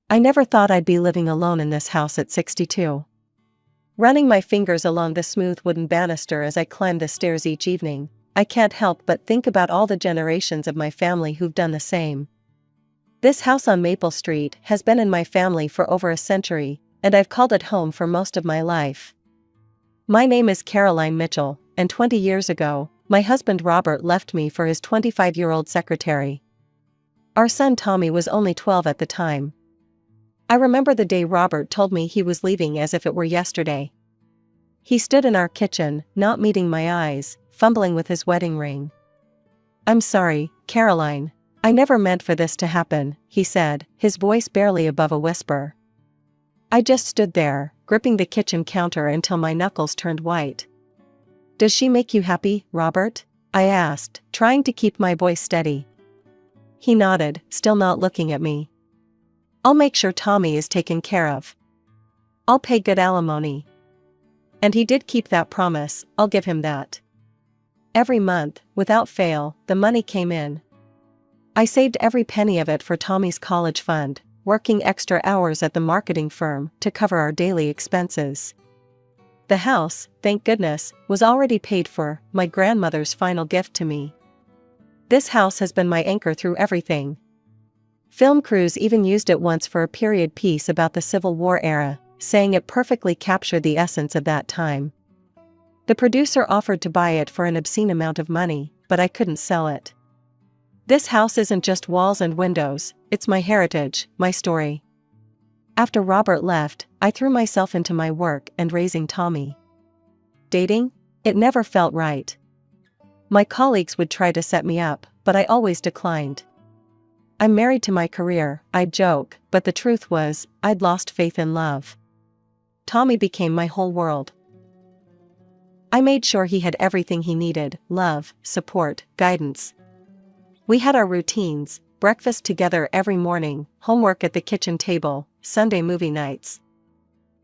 I never thought I'd be living alone in this house at 62. Running my fingers along the smooth wooden banister as I climb the stairs each evening, I can't help but think about all the generations of my family who've done the same. This house on Maple Street has been in my family for over a century, and I've called it home for most of my life. My name is Caroline Mitchell, and 20 years ago, my husband Robert left me for his 25-year-old secretary. Our son Tommy was only 12 at the time. I remember the day Robert told me he was leaving as if it were yesterday. He stood in our kitchen, not meeting my eyes, fumbling with his wedding ring. "I'm sorry, Caroline. I never meant for this to happen," he said, his voice barely above a whisper. I just stood there, gripping the kitchen counter until my knuckles turned white. "Does she make you happy, Robert?" I asked, trying to keep my voice steady. He nodded, still not looking at me. "I'll make sure Tommy is taken care of. I'll pay good alimony." And he did keep that promise, I'll give him that. Every month, without fail, the money came in. I saved every penny of it for Tommy's college fund, working extra hours at the marketing firm to cover our daily expenses. The house, thank goodness, was already paid for, my grandmother's final gift to me. This house has been my anchor through everything. Film crews even used it once for a period piece about the Civil War era, saying it perfectly captured the essence of that time. The producer offered to buy it for an obscene amount of money, but I couldn't sell it. This house isn't just walls and windows, it's my heritage, my story. After Robert left, I threw myself into my work and raising Tommy. Dating? It never felt right. My colleagues would try to set me up, but I always declined. "I'm married to my career," I'd joke, but the truth was, I'd lost faith in love. Tommy became my whole world. I made sure he had everything he needed: love, support, guidance. We had our routines: breakfast together every morning, homework at the kitchen table, Sunday movie nights.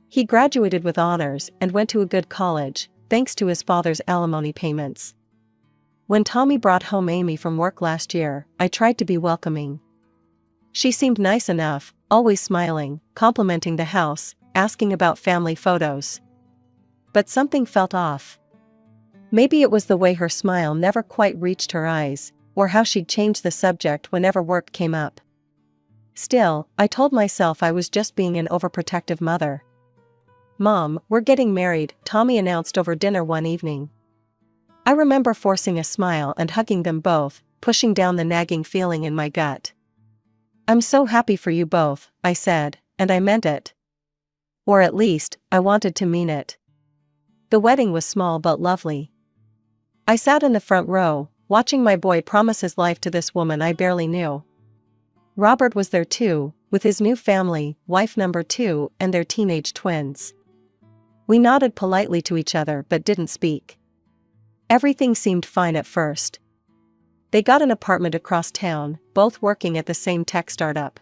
He graduated with honors and went to a good college, thanks to his father's alimony payments. When Tommy brought home Amy from work last year, I tried to be welcoming. She seemed nice enough, always smiling, complimenting the house, asking about family photos. But something felt off. Maybe it was the way her smile never quite reached her eyes, or how she'd change the subject whenever work came up. Still, I told myself I was just being an overprotective mother. "Mom, we're getting married," Tommy announced over dinner one evening. I remember forcing a smile and hugging them both, pushing down the nagging feeling in my gut. "I'm so happy for you both," I said, and I meant it. Or at least, I wanted to mean it. The wedding was small but lovely. I sat in the front row, watching my boy promise his life to this woman I barely knew. Robert was there too, with his new family, wife number 2, and their teenage twins. We nodded politely to each other but didn't speak. Everything seemed fine at first. They got an apartment across town, both working at the same tech startup.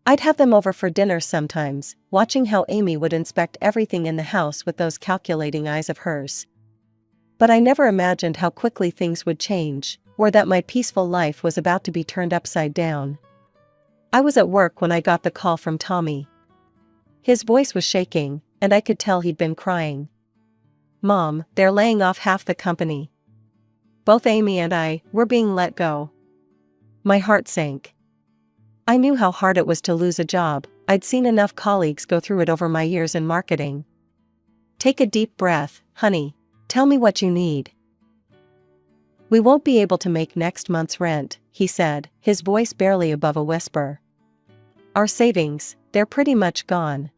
I'd have them over for dinner sometimes, watching how Amy would inspect everything in the house with those calculating eyes of hers. But I never imagined how quickly things would change, or that my peaceful life was about to be turned upside down. I was at work when I got the call from Tommy. His voice was shaking, and I could tell he'd been crying. "Mom, they're laying off half the company. Both Amy and I, we're being let go." My heart sank. I knew how hard it was to lose a job. I'd seen enough colleagues go through it over my years in marketing. "Take a deep breath, honey. Tell me what you need." "We won't be able to make next month's rent," he said, his voice barely above a whisper. "Our savings, they're pretty much gone."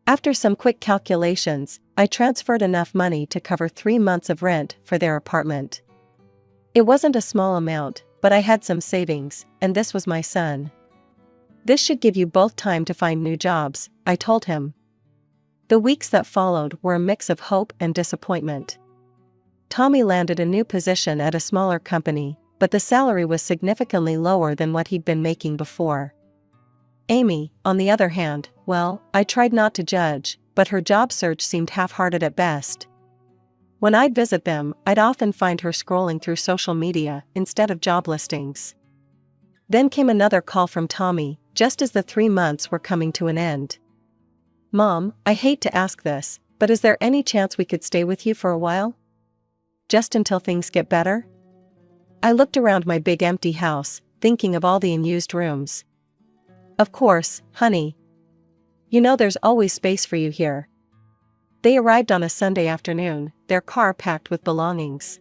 After some quick calculations, I transferred enough money to cover 3 months of rent for their apartment. It wasn't a small amount, but I had some savings, and this was my son. "This should give you both time to find new jobs," I told him. The weeks that followed were a mix of hope and disappointment. Tommy landed a new position at a smaller company, but the salary was significantly lower than what he'd been making before. Amy, on the other hand, well, I tried not to judge, but her job search seemed half-hearted at best. When I'd visit them, I'd often find her scrolling through social media instead of job listings. Then came another call from Tommy, just as the 3 months were coming to an end. "Mom, I hate to ask this, but is there any chance we could stay with you for a while? Just until things get better?" I looked around my big empty house, thinking of all the unused rooms. "Of course, honey. You know there's always space for you here." They arrived on a Sunday afternoon, their car packed with belongings.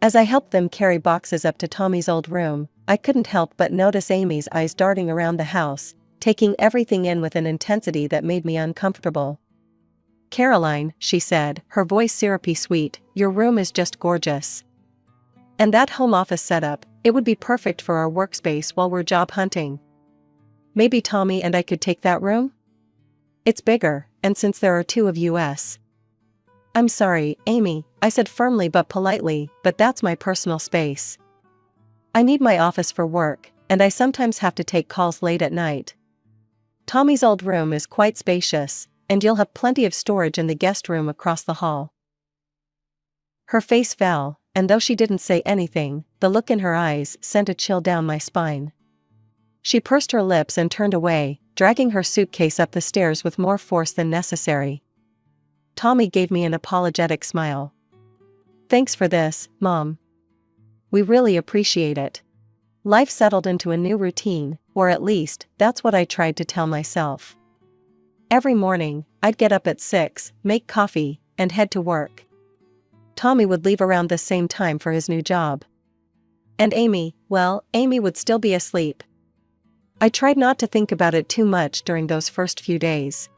As I helped them carry boxes up to Tommy's old room, I couldn't help but notice Amy's eyes darting around the house, taking everything in with an intensity that made me uncomfortable. "Caroline," she said, her voice syrupy sweet, "your room is just gorgeous. And that home office setup, it would be perfect for our workspace while we're job hunting. Maybe Tommy and I could take that room? It's bigger, and since there are two of us." "I'm sorry, Amy," I said firmly but politely, "but that's my personal space. I need my office for work, and I sometimes have to take calls late at night. Tommy's old room is quite spacious, and you'll have plenty of storage in the guest room across the hall." Her face fell, and though she didn't say anything, the look in her eyes sent a chill down my spine. She pursed her lips and turned away, dragging her suitcase up the stairs with more force than necessary. Tommy gave me an apologetic smile. "Thanks for this, Mom. We really appreciate it." Life settled into a new routine, or at least, that's what I tried to tell myself. Every morning, I'd get up at 6, make coffee, and head to work. Tommy would leave around the same time for his new job. And Amy, well, Amy would still be asleep. I tried not to think about it too much during those first few days.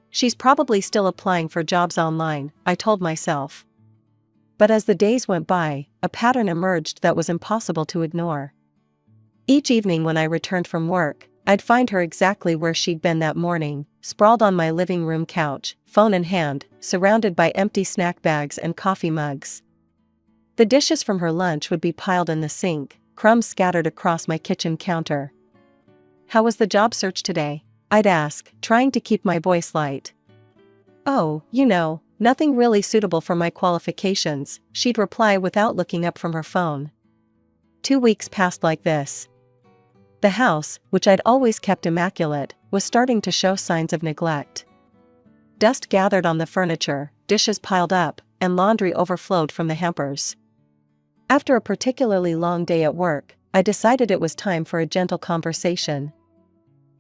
"She's probably still applying for jobs online," I told myself. But as the days went by, a pattern emerged that was impossible to ignore. Each evening when I returned from work, I'd find her exactly where she'd been that morning, sprawled on my living room couch, phone in hand, surrounded by empty snack bags and coffee mugs. The dishes from her lunch would be piled in the sink, crumbs scattered across my kitchen counter. "How was the job search today?" I'd ask, trying to keep my voice light. "Oh, nothing really suitable for my qualifications," she'd reply without looking up from her phone. 2 weeks passed like this. The house, which I'd always kept immaculate, was starting to show signs of neglect. Dust gathered on the furniture, dishes piled up, and laundry overflowed from the hampers. After a particularly long day at work, I decided it was time for a gentle conversation.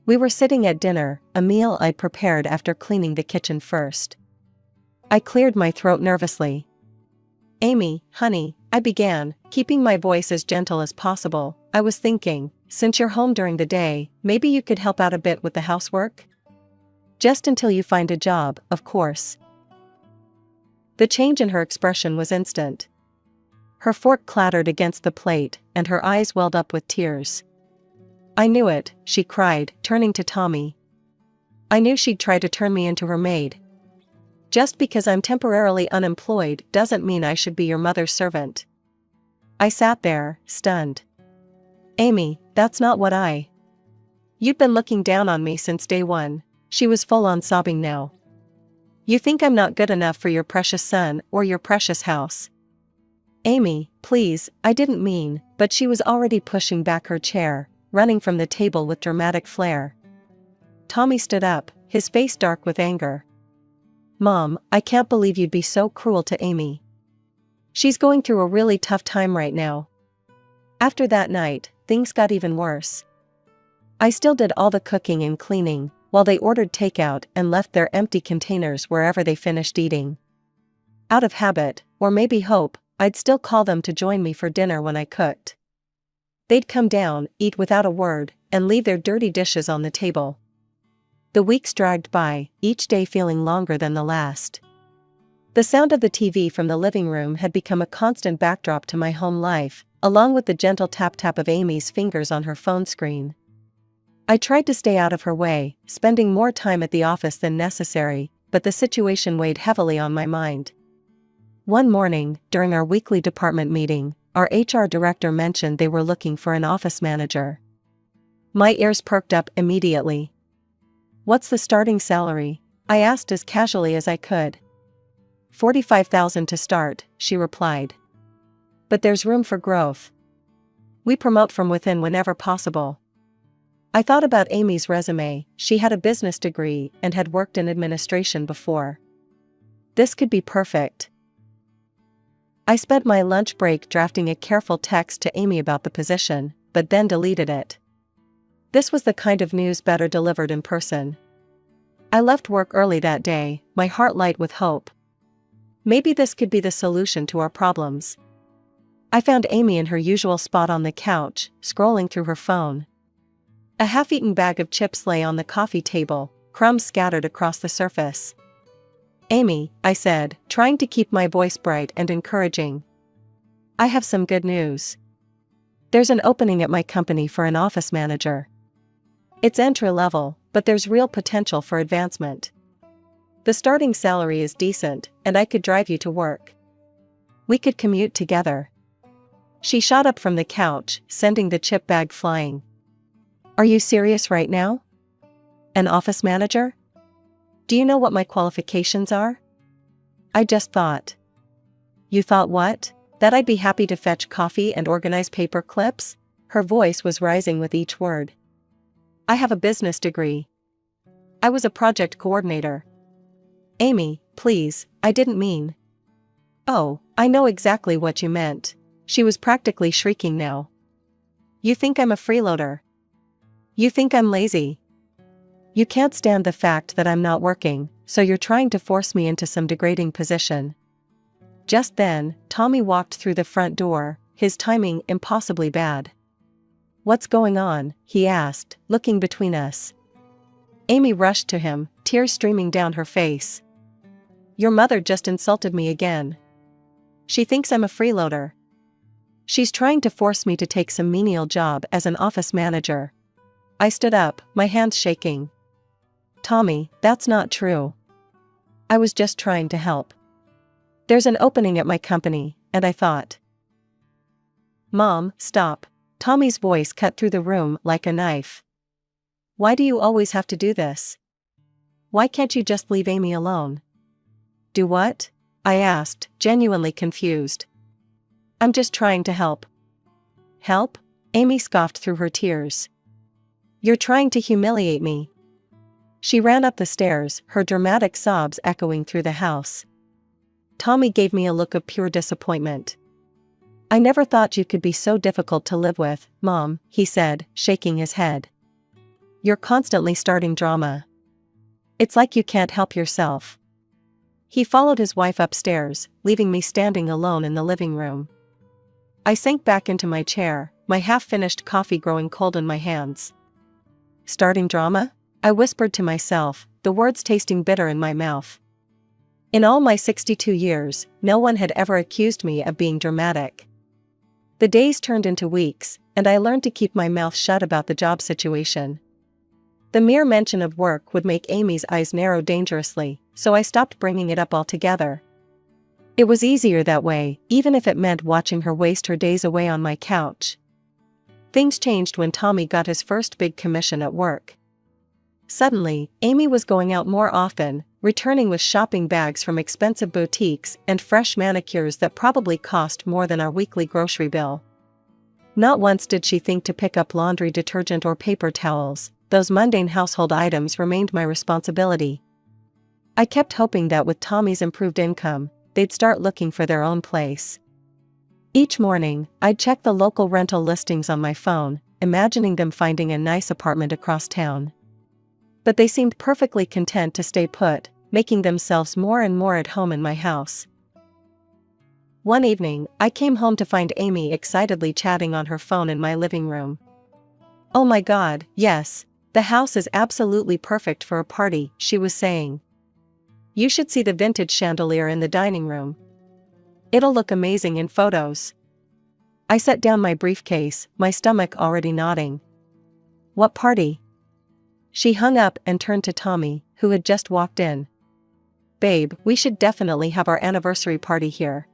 We were sitting at dinner, a meal I'd prepared after cleaning the kitchen first. I cleared my throat nervously. "Amy, honey," I began, keeping my voice as gentle as possible, "I was thinking, since you're home during the day, maybe you could help out a bit with the housework? Just until you find a job, of course." The change in her expression was instant. Her fork clattered against the plate, and her eyes welled up with tears. "I knew it," she cried, turning to Tommy. "I knew she'd try to turn me into her maid. Just because I'm temporarily unemployed doesn't mean I should be your mother's servant." I sat there, stunned. "Amy, that's not what You've been looking down on me since day one." She was full on sobbing now. "You think I'm not good enough for your precious son or your precious house." "Amy, please, I didn't mean," but she was already pushing back her chair, running from the table with dramatic flair. Tommy stood up, his face dark with anger. "Mom, I can't believe you'd be so cruel to Amy. She's going through a really tough time right now." After that night, things got even worse. I still did all the cooking and cleaning, while they ordered takeout and left their empty containers wherever they finished eating. Out of habit, or maybe hope, I'd still call them to join me for dinner when I cooked. They'd come down, eat without a word, and leave their dirty dishes on the table. The weeks dragged by, each day feeling longer than the last. The sound of the TV from the living room had become a constant backdrop to my home life, along with the gentle tap-tap of Amy's fingers on her phone screen. I tried to stay out of her way, spending more time at the office than necessary, but the situation weighed heavily on my mind. One morning, during our weekly department meeting, our HR director mentioned they were looking for an office manager. My ears perked up immediately. "What's the starting salary?" I asked as casually as I could. $45,000 to start, she replied. "But there's room for growth. We promote from within whenever possible." I thought about Amy's resume. She had a business degree and had worked in administration before. This could be perfect. I spent my lunch break drafting a careful text to Amy about the position, but then deleted it. This was the kind of news better delivered in person. I left work early that day, my heart light with hope. Maybe this could be the solution to our problems. I found Amy in her usual spot on the couch, scrolling through her phone. A half-eaten bag of chips lay on the coffee table, crumbs scattered across the surface. "Amy," I said, trying to keep my voice bright and encouraging. "I have some good news. There's an opening at my company for an office manager. It's entry-level, but there's real potential for advancement. The starting salary is decent, and I could drive you to work. We could commute together." She shot up from the couch, sending the chip bag flying. "Are you serious right now? An office manager? Do you know what my qualifications are?" I just thought. "You thought what? That I'd be happy to fetch coffee and organize paper clips?" Her voice was rising with each word. "I have a business degree. I was a project coordinator." "Amy, please, I didn't mean." "Oh, I know exactly what you meant." She was practically shrieking now. "You think I'm a freeloader. You think I'm lazy. You can't stand the fact that I'm not working, so you're trying to force me into some degrading position." Just then, Tommy walked through the front door, his timing impossibly bad. "What's going on?" he asked, looking between us. Amy rushed to him, tears streaming down her face. "Your mother just insulted me again. She thinks I'm a freeloader. She's trying to force me to take some menial job as an office manager." I stood up, my hands shaking. "Tommy, that's not true. I was just trying to help. There's an opening at my company, and I thought." "Mom, stop." Tommy's voice cut through the room like a knife. "Why do you always have to do this? Why can't you just leave Amy alone?" "Do what?" I asked, genuinely confused. "I'm just trying to help." "Help?" Amy scoffed through her tears. "You're trying to humiliate me." She ran up the stairs, her dramatic sobs echoing through the house. Tommy gave me a look of pure disappointment. "I never thought you could be so difficult to live with, Mom," he said, shaking his head. "You're constantly starting drama. It's like you can't help yourself." He followed his wife upstairs, leaving me standing alone in the living room. I sank back into my chair, my half-finished coffee growing cold in my hands. "Starting drama?" I whispered to myself, the words tasting bitter in my mouth. In all my 62 years, no one had ever accused me of being dramatic. The days turned into weeks, and I learned to keep my mouth shut about the job situation. The mere mention of work would make Amy's eyes narrow dangerously, so I stopped bringing it up altogether. It was easier that way, even if it meant watching her waste her days away on my couch. Things changed when Tommy got his first big commission at work. Suddenly, Amy was going out more often, returning with shopping bags from expensive boutiques and fresh manicures that probably cost more than our weekly grocery bill. Not once did she think to pick up laundry detergent or paper towels. Those mundane household items remained my responsibility. I kept hoping that with Tommy's improved income, they'd start looking for their own place. Each morning, I'd check the local rental listings on my phone, imagining them finding a nice apartment across town. But they seemed perfectly content to stay put, making themselves more and more at home in my house. One evening, I came home to find Amy excitedly chatting on her phone in my living room. "Oh my God, yes, the house is absolutely perfect for a party," she was saying. "You should see the vintage chandelier in the dining room. It'll look amazing in photos." I set down my briefcase, my stomach already nodding. "What party?" She hung up and turned to Tommy, who had just walked in. "Babe, we should definitely have our anniversary party here.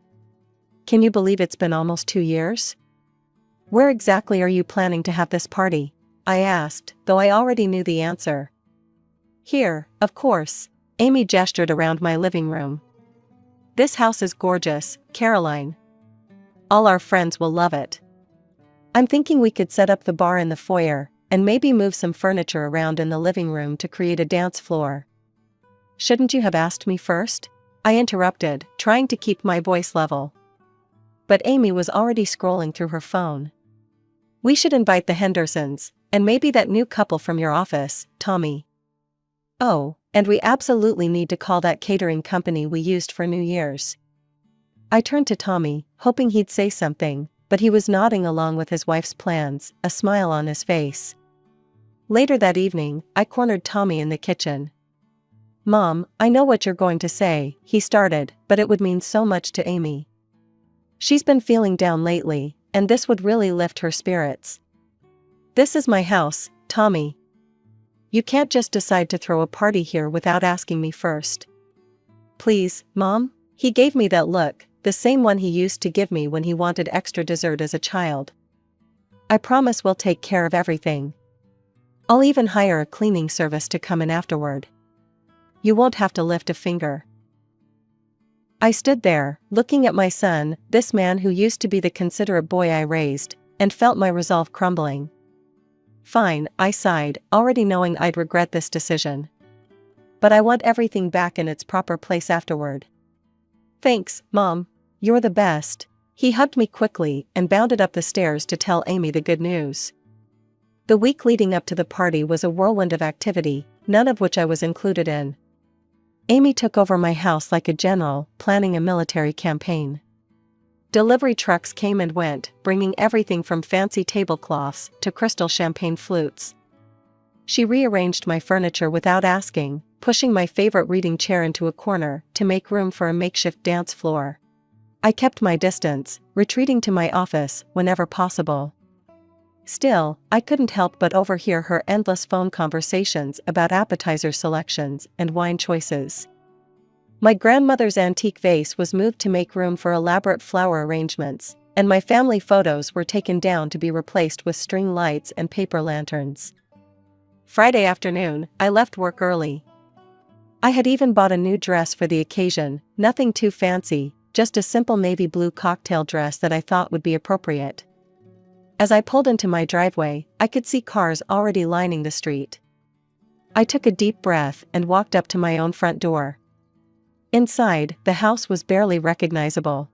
Can you believe it's been almost 2 years? Where exactly are you planning to have this party?" I asked, though I already knew the answer. "Here, of course." Amy gestured around my living room. "This house is gorgeous, Caroline. All our friends will love it. I'm thinking we could set up the bar in the foyer, and maybe move some furniture around in the living room to create a dance floor." "Shouldn't you have asked me first?" I interrupted, trying to keep my voice level. But Amy was already scrolling through her phone. "We should invite the Hendersons, and maybe that new couple from your office, Tommy. Oh, and we absolutely need to call that catering company we used for New Year's." I turned to Tommy, hoping he'd say something, but he was nodding along with his wife's plans, a smile on his face. Later that evening, I cornered Tommy in the kitchen. "Mom, I know what you're going to say," he started, "but it would mean so much to Amy. She's been feeling down lately, and this would really lift her spirits." "This is my house, Tommy. You can't just decide to throw a party here without asking me first." "Please, Mom?" He gave me that look, the same one he used to give me when he wanted extra dessert as a child. "I promise we'll take care of everything. I'll even hire a cleaning service to come in afterward. You won't have to lift a finger." I stood there, looking at my son, this man who used to be the considerate boy I raised, and felt my resolve crumbling. "Fine," I sighed, already knowing I'd regret this decision. "But I want everything back in its proper place afterward." "Thanks, Mom. You're the best." He hugged me quickly and bounded up the stairs to tell Amy the good news. The week leading up to the party was a whirlwind of activity, none of which I was included in. Amy took over my house like a general, planning a military campaign. Delivery trucks came and went, bringing everything from fancy tablecloths to crystal champagne flutes. She rearranged my furniture without asking, pushing my favorite reading chair into a corner to make room for a makeshift dance floor. I kept my distance, retreating to my office whenever possible. Still, I couldn't help but overhear her endless phone conversations about appetizer selections and wine choices. My grandmother's antique vase was moved to make room for elaborate flower arrangements, and my family photos were taken down to be replaced with string lights and paper lanterns. Friday afternoon, I left work early. I had even bought a new dress for the occasion, nothing too fancy, just a simple navy blue cocktail dress that I thought would be appropriate. As I pulled into my driveway, I could see cars already lining the street. I took a deep breath and walked up to my own front door. Inside, the house was barely recognizable.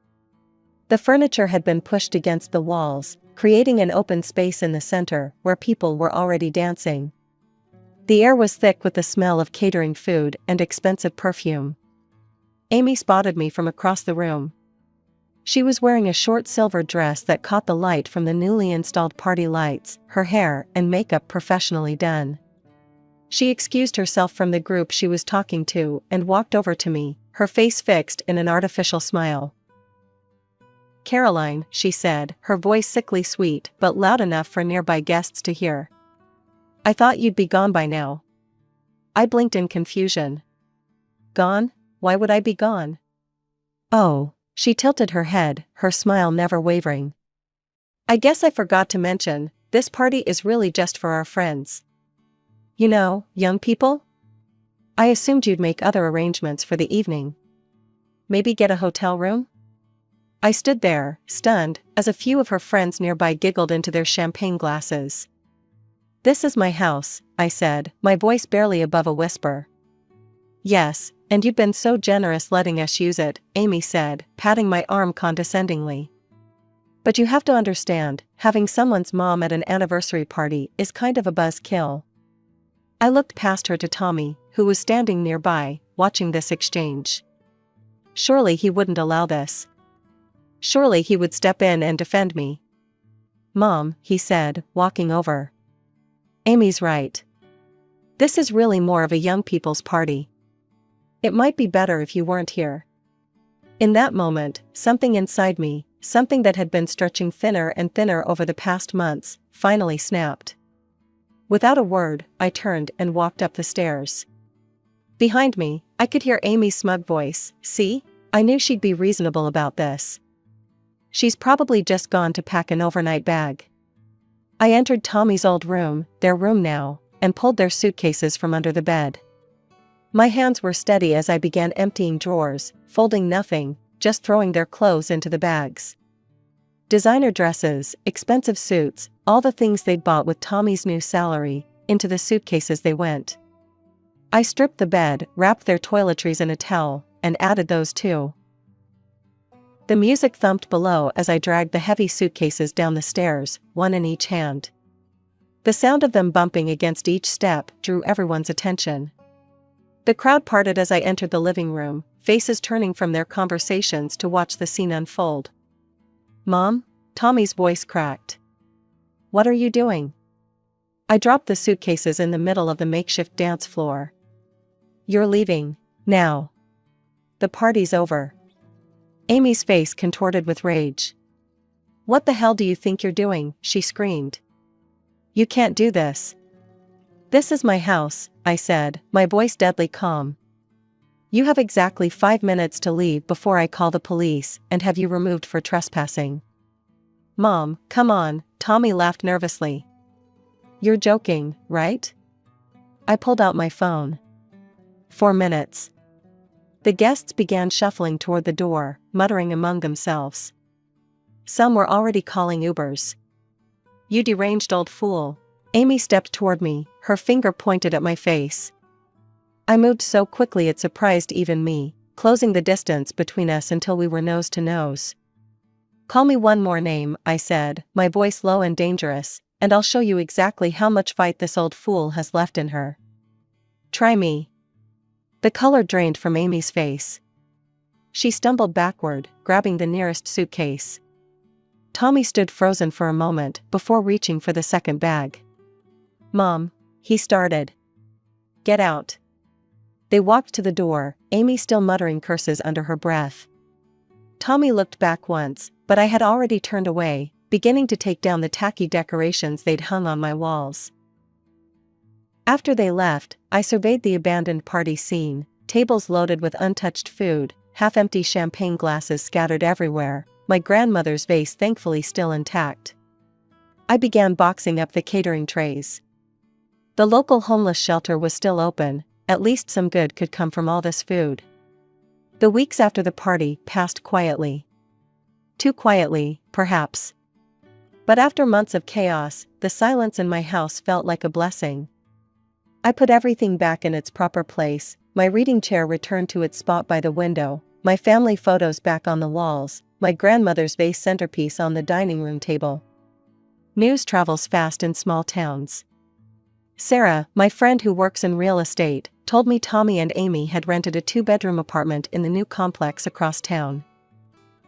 The furniture had been pushed against the walls, creating an open space in the center where people were already dancing. The air was thick with the smell of catering food and expensive perfume. Amy spotted me from across the room. She was wearing a short silver dress that caught the light from the newly installed party lights, her hair and makeup professionally done. She excused herself from the group she was talking to and walked over to me, her face fixed in an artificial smile. "Caroline," she said, her voice sickly sweet but loud enough for nearby guests to hear. "I thought you'd be gone by now." I blinked in confusion. "Gone? Why would I be gone?" "Oh." She tilted her head, her smile never wavering. "I guess I forgot to mention, this party is really just for our friends. You know, young people? I assumed you'd make other arrangements for the evening. Maybe get a hotel room?" I stood there, stunned, as a few of her friends nearby giggled into their champagne glasses. "This is my house," I said, my voice barely above a whisper. "Yes, and you've been so generous letting us use it," Amy said, patting my arm condescendingly. "But you have to understand, having someone's mom at an anniversary party is kind of a buzzkill." I looked past her to Tommy, who was standing nearby, watching this exchange. Surely he wouldn't allow this. Surely he would step in and defend me. "Mom," he said, walking over. "Amy's right. This is really more of a young people's party. It might be better if you weren't here." In that moment, something inside me, something that had been stretching thinner and thinner over the past months, finally snapped. Without a word, I turned and walked up the stairs. Behind me, I could hear Amy's smug voice. "See? I knew she'd be reasonable about this. She's probably just gone to pack an overnight bag." I entered Tommy's old room, their room now, and pulled their suitcases from under the bed. My hands were steady as I began emptying drawers, folding nothing, just throwing their clothes into the bags. Designer dresses, expensive suits, all the things they'd bought with Tommy's new salary, into the suitcases they went. I stripped the bed, wrapped their toiletries in a towel, and added those too. The music thumped below as I dragged the heavy suitcases down the stairs, one in each hand. The sound of them bumping against each step drew everyone's attention. The crowd parted as I entered the living room, faces turning from their conversations to watch the scene unfold. "Mom?" Tommy's voice cracked. "What are you doing?" I dropped the suitcases in the middle of the makeshift dance floor. "You're leaving, now. The party's over." Amy's face contorted with rage. "What the hell do you think you're doing?" she screamed. "You can't do this." "This is my house," I said, my voice deadly calm. "You have exactly 5 minutes to leave before I call the police and have you removed for trespassing." "Mom, come on," Tommy laughed nervously. "You're joking, right?" I pulled out my phone. 4 minutes. The guests began shuffling toward the door, muttering among themselves. Some were already calling Ubers. "You deranged old fool." Amy stepped toward me, her finger pointed at my face. I moved so quickly it surprised even me, closing the distance between us until we were nose to nose. "Call me one more name," I said, my voice low and dangerous, "and I'll show you exactly how much fight this old fool has left in her. Try me." The color drained from Amy's face. She stumbled backward, grabbing the nearest suitcase. Tommy stood frozen for a moment before reaching for the second bag. "Mom," he started. "Get out." They walked to the door, Amy still muttering curses under her breath. Tommy looked back once, but I had already turned away, beginning to take down the tacky decorations they'd hung on my walls. After they left, I surveyed the abandoned party scene, tables loaded with untouched food, half-empty champagne glasses scattered everywhere, my grandmother's vase thankfully still intact. I began boxing up the catering trays. The local homeless shelter was still open, at least some good could come from all this food. The weeks after the party passed quietly. Too quietly, perhaps. But after months of chaos, the silence in my house felt like a blessing. I put everything back in its proper place, my reading chair returned to its spot by the window, my family photos back on the walls, my grandmother's vase centerpiece on the dining room table. News travels fast in small towns. Sarah, my friend who works in real estate, told me Tommy and Amy had rented a 2-bedroom apartment in the new complex across town.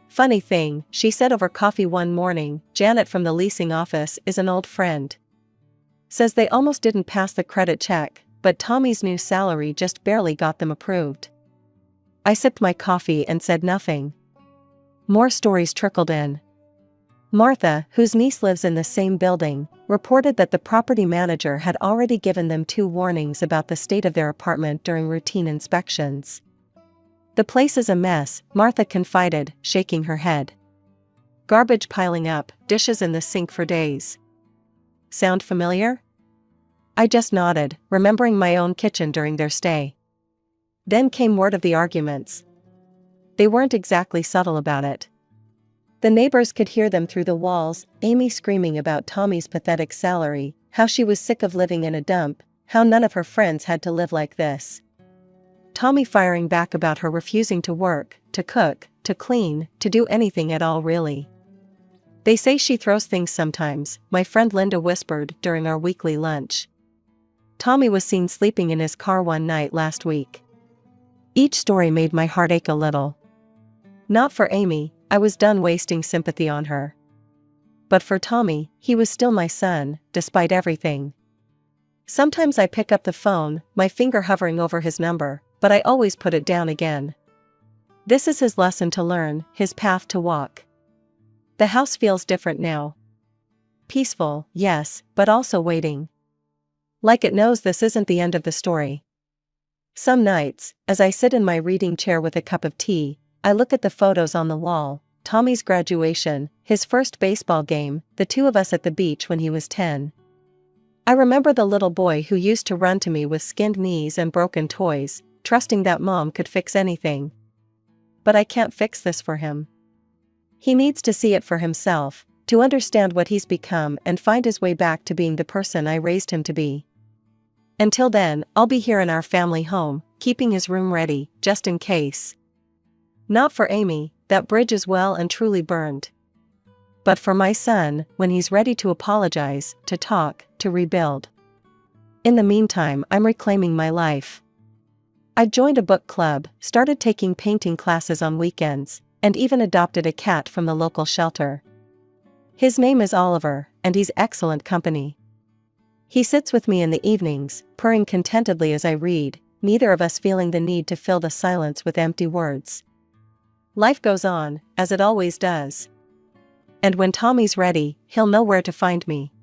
"Funny thing," she said over coffee one morning, "Janet from the leasing office is an old friend. Says they almost didn't pass the credit check, but Tommy's new salary just barely got them approved." I sipped my coffee and said nothing. More stories trickled in. Martha, whose niece lives in the same building, reported that the property manager had already given them 2 warnings about the state of their apartment during routine inspections. "The place is a mess," Martha confided, shaking her head. "Garbage piling up, dishes in the sink for days." Sound familiar? I just nodded, remembering my own kitchen during their stay. Then came word of the arguments. They weren't exactly subtle about it. The neighbors could hear them through the walls, Amy screaming about Tommy's pathetic salary, how she was sick of living in a dump, how none of her friends had to live like this. Tommy firing back about her refusing to work, to cook, to clean, to do anything at all really. "They say she throws things sometimes," my friend Linda whispered during our weekly lunch. "Tommy was seen sleeping in his car one night last week." Each story made my heart ache a little. Not for Amy, I was done wasting sympathy on her. But for Tommy, he was still my son, despite everything. Sometimes I pick up the phone, my finger hovering over his number, but I always put it down again. This is his lesson to learn, his path to walk. The house feels different now. Peaceful, yes, but also waiting. Like it knows this isn't the end of the story. Some nights, as I sit in my reading chair with a cup of tea, I look at the photos on the wall, Tommy's graduation, his first baseball game, the 2 of us at the beach when he was 10. I remember the little boy who used to run to me with skinned knees and broken toys, trusting that mom could fix anything. But I can't fix this for him. He needs to see it for himself, to understand what he's become and find his way back to being the person I raised him to be. Until then, I'll be here in our family home, keeping his room ready, just in case. Not for Amy, that bridge is well and truly burned. But for my son, when he's ready to apologize, to talk, to rebuild. In the meantime, I'm reclaiming my life. I joined a book club, started taking painting classes on weekends, and even adopted a cat from the local shelter. His name is Oliver, and he's excellent company. He sits with me in the evenings, purring contentedly as I read, neither of us feeling the need to fill the silence with empty words. Life goes on, as it always does. And when Tommy's ready, he'll know where to find me.